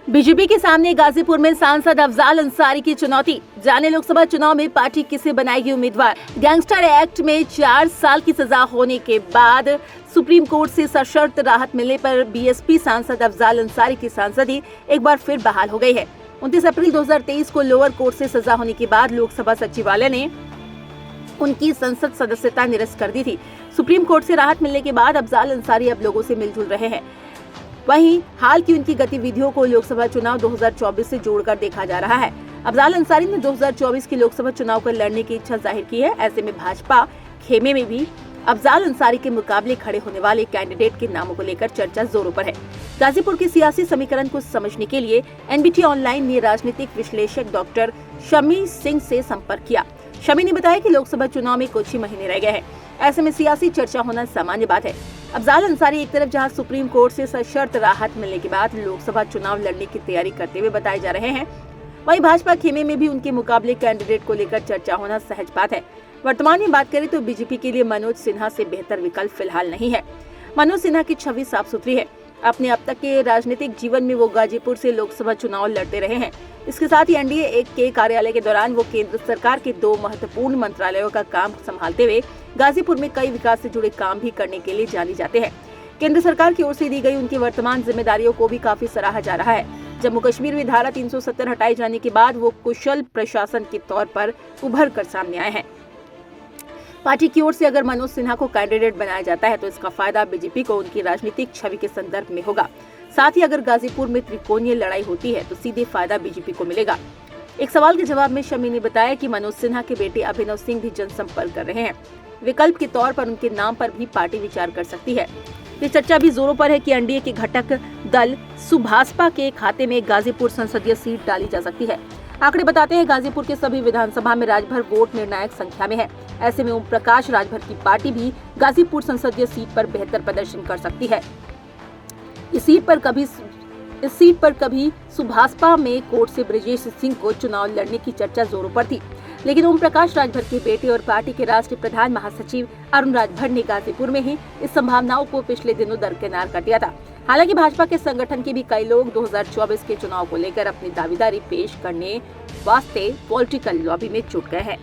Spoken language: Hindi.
बीजेपी के सामने गाजीपुर में सांसद अफजाल अंसारी की चुनौती। जाने लोकसभा चुनाव में पार्टी किसे बनाएगी उम्मीदवार। गैंगस्टर एक्ट में 4 साल की सजा होने के बाद सुप्रीम कोर्ट से सशर्त राहत मिलने पर बीएसपी सांसद अफजाल अंसारी की सांसदी एक बार फिर बहाल हो गई है। 29 अप्रैल 2023 को लोअर कोर्ट से सजा होने के बाद लोकसभा सचिवालय ने उनकी संसद सदस्यता निरस्त कर दी थी। सुप्रीम कोर्ट से राहत मिलने के बाद अफजाल अंसारी अब लोगों से मिलजुल रहे हैं। वहीं हाल की उनकी गतिविधियों को लोकसभा चुनाव 2024 से जोड़कर देखा जा रहा है। अफजाल अंसारी ने 2024 के लोकसभा चुनाव को लड़ने की इच्छा जाहिर की है। ऐसे में भाजपा खेमे में भी अफजाल अंसारी के मुकाबले खड़े होने वाले कैंडिडेट के नामों को लेकर चर्चा जोरों पर है। गाजीपुर के सियासी समीकरण को समझने के लिए एनबीटी ऑनलाइन ने राजनीतिक विश्लेषक डॉक्टर शमी सिंह से संपर्क किया। शमी ने बताया कि लोकसभा चुनाव में कुछ ही महीने रह गए हैं। ऐसे में सियासी चर्चा होना सामान्य बात है। अफजाल अंसारी एक तरफ जहां सुप्रीम कोर्ट से सशर्त राहत मिलने के बाद लोकसभा चुनाव लड़ने की तैयारी करते हुए बताए जा रहे हैं, वहीं भाजपा खेमे में भी उनके मुकाबले कैंडिडेट को लेकर चर्चा होना सहज बात है। वर्तमान में बात करें तो बीजेपी के लिए मनोज सिन्हा से बेहतर विकल्प फिलहाल नहीं है। मनोज सिन्हा की छवि साफ सुथरी है। अपने अब तक के राजनीतिक जीवन में वो गाजीपुर से लोकसभा चुनाव लड़ते रहे हैं। इसके साथ ही एनडीए एक के कार्यालय के दौरान वो केंद्र सरकार के 2 महत्वपूर्ण मंत्रालयों का काम संभालते हुए गाजीपुर में कई विकास से जुड़े काम भी करने के लिए जाने जाते हैं। केंद्र सरकार की ओर से दी गई उनकी वर्तमान जिम्मेदारियों को भी काफी सराहा जा रहा है। जम्मू कश्मीर में धारा 370 हटाए जाने के बाद वो कुशल प्रशासन के तौर पर उभर कर सामने आए हैं। पार्टी की ओर से अगर मनोज सिन्हा को कैंडिडेट बनाया जाता है तो इसका फायदा बीजेपी को उनकी राजनीतिक छवि के संदर्भ में होगा। साथ ही अगर गाजीपुर में त्रिकोणीय लड़ाई होती है तो सीधे फायदा बीजेपी को मिलेगा। एक सवाल के जवाब में शमी ने बताया कि मनोज सिन्हा के बेटे अभिनव सिंह भी जनसंपर्क कर रहे हैं। विकल्प के तौर पर उनके नाम पर भी पार्टी विचार कर सकती है। ये चर्चा भी जोरों पर है कि एनडीए के घटक दल सुभाषपा के खाते में गाजीपुर संसदीय सीट डाली जा सकती है। आंकड़े बताते हैं गाजीपुर के सभी विधानसभा में राजभर वोट निर्णायक संख्या में है। ऐसे में ओम प्रकाश राजभर की पार्टी भी गाजीपुर संसदीय सीट पर बेहतर प्रदर्शन कर सकती है। इस सीट पर कभी सुभाषपा में कोर्ट से ब्रजेश सिंह को चुनाव लड़ने की चर्चा जोरों पर थी, लेकिन ओम प्रकाश राजभर के बेटे और पार्टी के राष्ट्रीय प्रधान महासचिव अरुण राजभर ने गाजीपुर में ही इस संभावनाओं को पिछले दिनों दरकिनार कर दिया था। हालांकि भाजपा के संगठन के भी कई लोग 2024 के चुनाव को लेकर अपनी दावेदारी पेश करने वास्ते पॉलिटिकल लॉबी में जुट गए हैं।